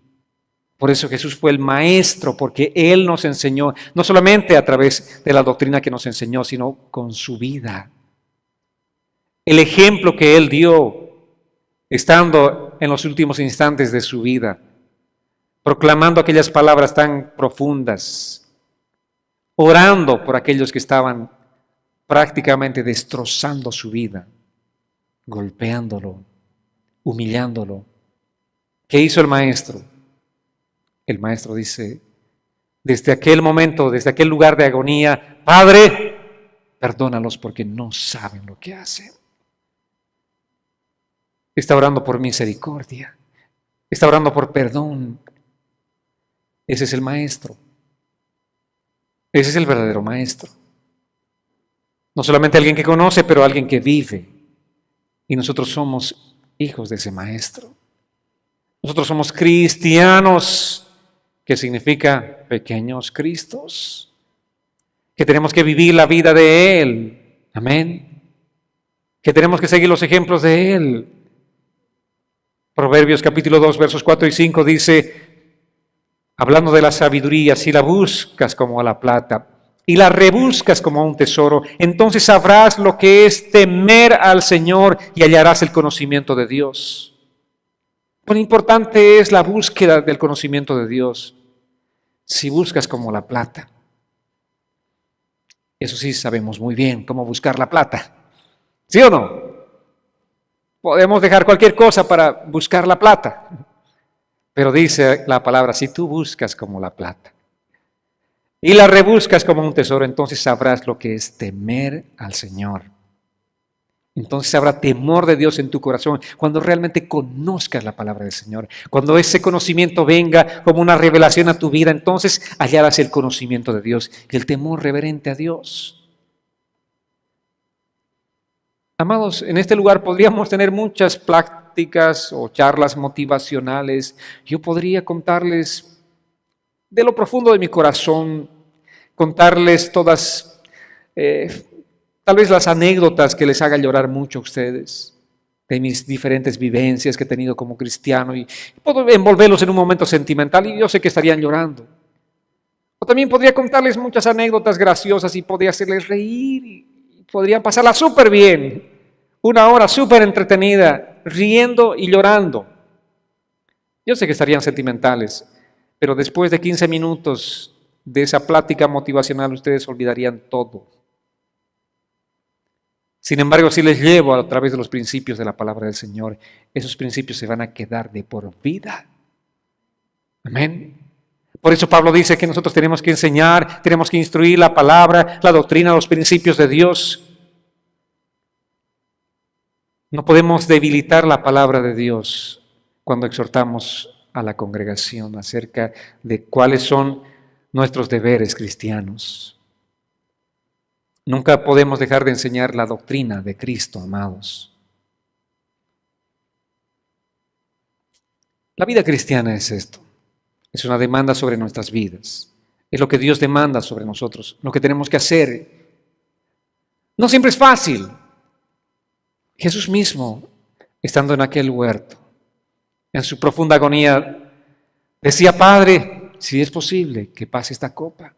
[SPEAKER 1] Por eso Jesús fue el maestro, porque Él nos enseñó, no solamente a través de la doctrina que nos enseñó, sino con su vida. El ejemplo que Él dio, estando en los últimos instantes de su vida, proclamando aquellas palabras tan profundas, orando por aquellos que estaban prácticamente destrozando su vida, golpeándolo, humillándolo. ¿Qué hizo el maestro? El maestro dice, desde aquel momento, desde aquel lugar de agonía, Padre, perdónalos porque no saben lo que hacen. Está orando por misericordia, está orando por perdón. Ese es el maestro. Ese es el verdadero maestro. No solamente alguien que conoce, pero alguien que vive. Y nosotros somos hijos de ese maestro. Nosotros somos cristianos, que significa pequeños Cristos, que tenemos que vivir la vida de Él. Amén. Que tenemos que seguir los ejemplos de Él. Proverbios capítulo 2, versos 4 y 5 dice, hablando de la sabiduría, si la buscas como a la plata y la rebuscas como a un tesoro, entonces sabrás lo que es temer al Señor y hallarás el conocimiento de Dios. Cuán importante es la búsqueda del conocimiento de Dios. Si buscas como la plata. Eso sí sabemos muy bien cómo buscar la plata. ¿Sí o no? Podemos dejar cualquier cosa para buscar la plata. Pero dice la palabra, si tú buscas como la plata y la rebuscas como un tesoro, entonces sabrás lo que es temer al Señor. Entonces habrá temor de Dios en tu corazón cuando realmente conozcas la palabra del Señor. Cuando ese conocimiento venga como una revelación a tu vida, entonces hallarás el conocimiento de Dios y el temor reverente a Dios. Amados, en este lugar podríamos tener muchas pláticas o charlas motivacionales. Yo podría contarles de lo profundo de mi corazón, contarles todas tal vez las anécdotas que les hagan llorar mucho a ustedes, de mis diferentes vivencias que he tenido como cristiano, y puedo envolverlos en un momento sentimental y yo sé que estarían llorando. O también podría contarles muchas anécdotas graciosas y podría hacerles reír y podrían pasarla súper bien, una hora súper entretenida, riendo y llorando. Yo sé que estarían sentimentales, pero después de 15 minutos de esa plática motivacional ustedes olvidarían todo. Sin embargo, si les llevo a través de los principios de la palabra del Señor, esos principios se van a quedar de por vida. Amén. Por eso Pablo dice que nosotros tenemos que enseñar, tenemos que instruir la palabra, la doctrina, los principios de Dios. No podemos debilitar la palabra de Dios cuando exhortamos a la congregación acerca de cuáles son nuestros deberes cristianos. Nunca podemos dejar de enseñar la doctrina de Cristo, amados. La vida cristiana es esto. Es una demanda sobre nuestras vidas. Es lo que Dios demanda sobre nosotros, lo que tenemos que hacer. No siempre es fácil. Jesús mismo, estando en aquel huerto, en su profunda agonía, decía, Padre, si es posible, que pase esta copa.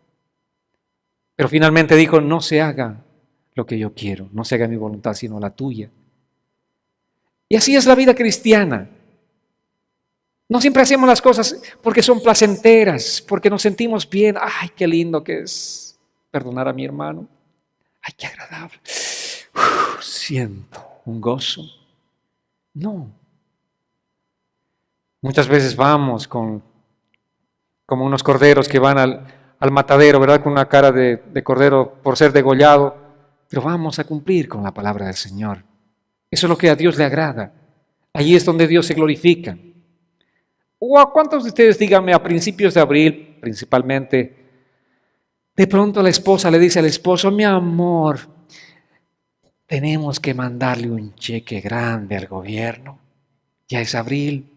[SPEAKER 1] Pero finalmente dijo, no se haga lo que yo quiero, no se haga mi voluntad, sino la tuya. Y así es la vida cristiana. No siempre hacemos las cosas porque son placenteras, porque nos sentimos bien. Ay, qué lindo que es perdonar a mi hermano. Ay, qué agradable. Siento un gozo. No. Muchas veces vamos como unos corderos que van al matadero, ¿verdad? Con una cara de cordero por ser degollado, pero vamos a cumplir con la palabra del Señor. Eso es lo que a Dios le agrada. Allí es donde Dios se glorifica. ¿O a cuántos de ustedes, díganme, a principios de abril, principalmente, de pronto la esposa le dice al esposo, mi amor, tenemos que mandarle un cheque grande al gobierno, ya es abril.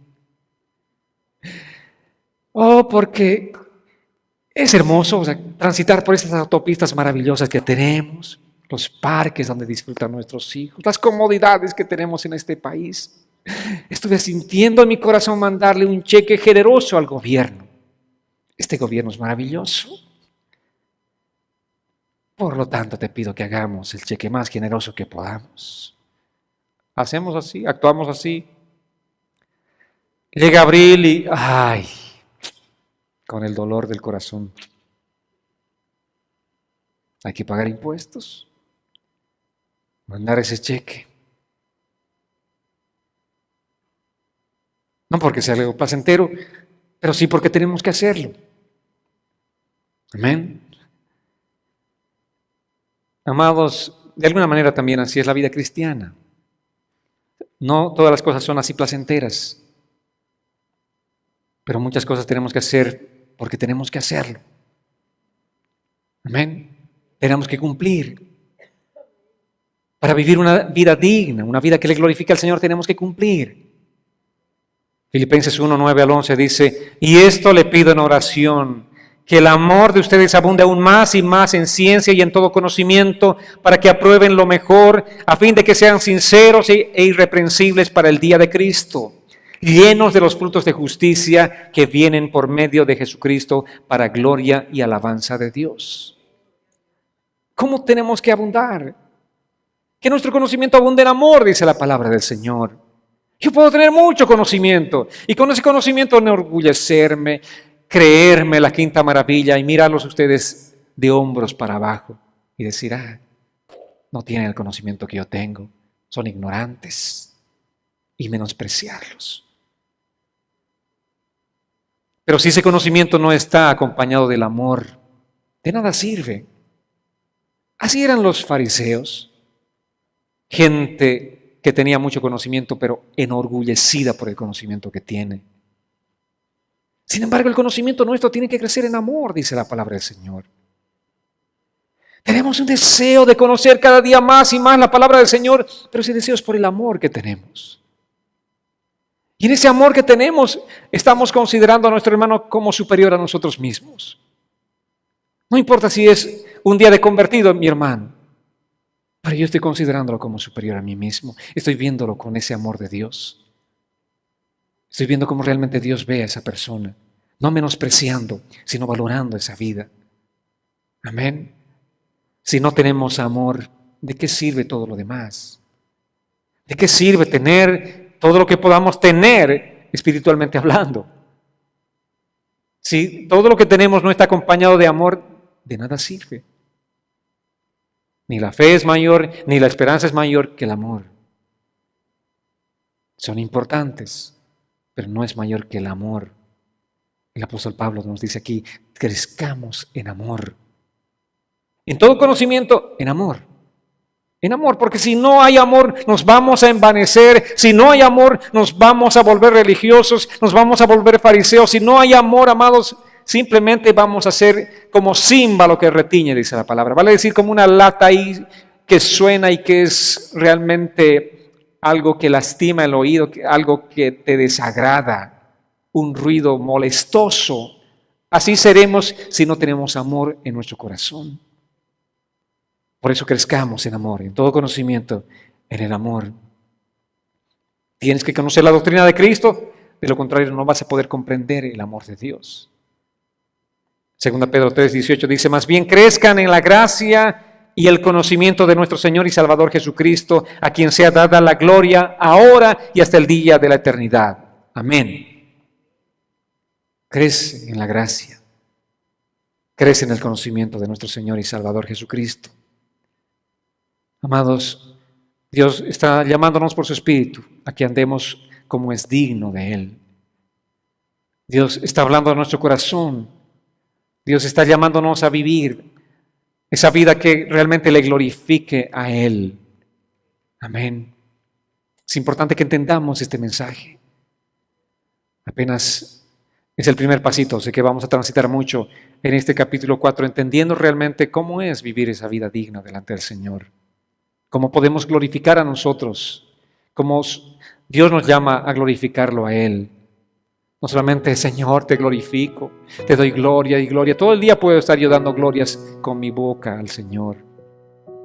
[SPEAKER 1] Oh, porque es hermoso, o sea, transitar por estas autopistas maravillosas que tenemos, los parques donde disfrutan nuestros hijos, las comodidades que tenemos en este país. Estuve sintiendo en mi corazón mandarle un cheque generoso al gobierno. Este gobierno es maravilloso. Por lo tanto, te pido que hagamos el cheque más generoso que podamos. Hacemos así, actuamos así. Llega abril y, ay, con el dolor del corazón. Hay que pagar impuestos, mandar ese cheque. No porque sea algo placentero, pero sí porque tenemos que hacerlo. Amén. Amados, de alguna manera también así es la vida cristiana. No todas las cosas son así placenteras, pero muchas cosas tenemos que hacer porque tenemos que hacerlo. Amén. Tenemos que cumplir. Para vivir una vida digna, una vida que le glorifique al Señor, tenemos que cumplir. Filipenses 1, 9 al 11 dice, y esto le pido en oración, que el amor de ustedes abunde aún más y más en ciencia y en todo conocimiento, para que aprueben lo mejor, a fin de que sean sinceros e irreprensibles para el día de Cristo, llenos de los frutos de justicia que vienen por medio de Jesucristo para gloria y alabanza de Dios. ¿Cómo tenemos que abundar? Que nuestro conocimiento abunde en amor, dice la palabra del Señor. Yo puedo tener mucho conocimiento y con ese conocimiento enorgullecerme, creerme la quinta maravilla y mirarlos ustedes de hombros para abajo y decir, no tienen el conocimiento que yo tengo, son ignorantes, y menospreciarlos. Pero si ese conocimiento no está acompañado del amor, de nada sirve. Así eran los fariseos, gente que tenía mucho conocimiento, pero enorgullecida por el conocimiento que tiene. Sin embargo, el conocimiento nuestro tiene que crecer en amor, dice la palabra del Señor. Tenemos un deseo de conocer cada día más y más la palabra del Señor, pero ese deseo es por el amor que tenemos. Y en ese amor que tenemos, estamos considerando a nuestro hermano como superior a nosotros mismos. No importa si es un día de convertido, mi hermano, pero yo estoy considerándolo como superior a mí mismo. Estoy viéndolo con ese amor de Dios. Estoy viendo cómo realmente Dios ve a esa persona. No menospreciando, sino valorando esa vida. Amén. Si no tenemos amor, ¿de qué sirve todo lo demás? ¿De qué sirve tener todo lo que podamos tener espiritualmente hablando? Si todo lo que tenemos no está acompañado de amor, de nada sirve. Ni la fe es mayor, ni la esperanza es mayor que el amor. Son importantes, pero no es mayor que el amor. El apóstol Pablo nos dice aquí, crezcamos en amor. En todo conocimiento, en amor. En amor, porque si no hay amor, nos vamos a envanecer. Si no hay amor, nos vamos a volver religiosos, nos vamos a volver fariseos. Si no hay amor, amados, simplemente vamos a ser como címbalo que retiñe, dice la palabra. Vale decir, como una lata ahí que suena y que es realmente algo que lastima el oído, algo que te desagrada, un ruido molestoso. Así seremos si no tenemos amor en nuestro corazón. Por eso crezcamos en amor, en todo conocimiento, en el amor. Tienes que conocer la doctrina de Cristo, de lo contrario no vas a poder comprender el amor de Dios. Segunda Pedro 3:18 dice, más bien crezcan en la gracia y el conocimiento de nuestro Señor y Salvador Jesucristo, a quien sea dada la gloria ahora y hasta el día de la eternidad. Amén. Crece en la gracia, crece en el conocimiento de nuestro Señor y Salvador Jesucristo. Amados, Dios está llamándonos por su Espíritu a que andemos como es digno de Él. Dios está hablando a nuestro corazón. Dios está llamándonos a vivir esa vida que realmente le glorifique a Él. Amén. Es importante que entendamos este mensaje. Apenas es el primer pasito, sé que vamos a transitar mucho en este capítulo 4, entendiendo realmente cómo es vivir esa vida digna delante del Señor. Cómo podemos glorificar a nosotros, cómo Dios nos llama a glorificarlo a Él. No solamente, Señor, te glorifico, te doy gloria y gloria. Todo el día puedo estar yo dando glorias con mi boca al Señor.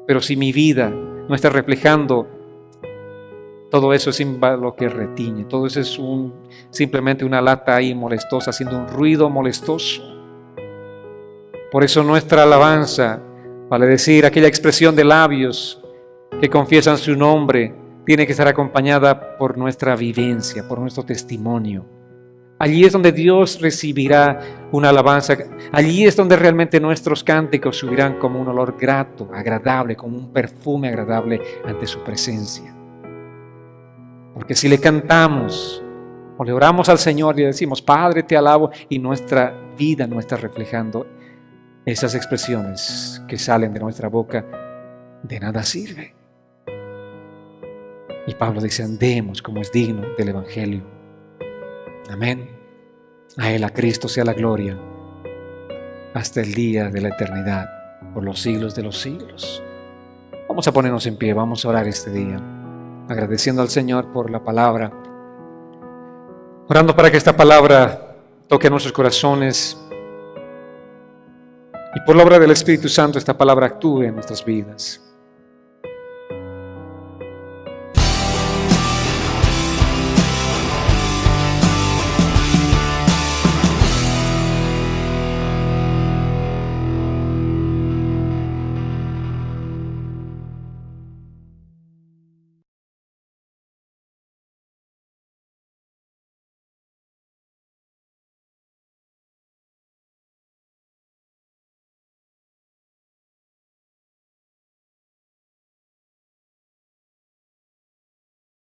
[SPEAKER 1] Pero si mi vida no está reflejando todo eso, es lo que retiñe. Todo eso es simplemente una lata ahí molestosa, haciendo un ruido molestoso. Por eso nuestra alabanza, vale decir, aquella expresión de labios que confiesan su nombre, tiene que estar acompañada por nuestra vivencia, por nuestro testimonio. Allí es donde Dios recibirá una alabanza. Allí es donde realmente nuestros cánticos subirán como un olor grato, agradable, como un perfume agradable ante su presencia. Porque si le cantamos o le oramos al Señor y le decimos, Padre, te alabo, y nuestra vida no está reflejando esas expresiones que salen de nuestra boca, de nada sirve. Y Pablo dice, andemos como es digno del Evangelio. Amén. A Él, a Cristo, sea la gloria hasta el día de la eternidad, por los siglos de los siglos. Vamos a ponernos en pie, vamos a orar este día, agradeciendo al Señor por la palabra, orando para que esta palabra toque nuestros corazones y por la obra del Espíritu Santo esta palabra actúe en nuestras vidas.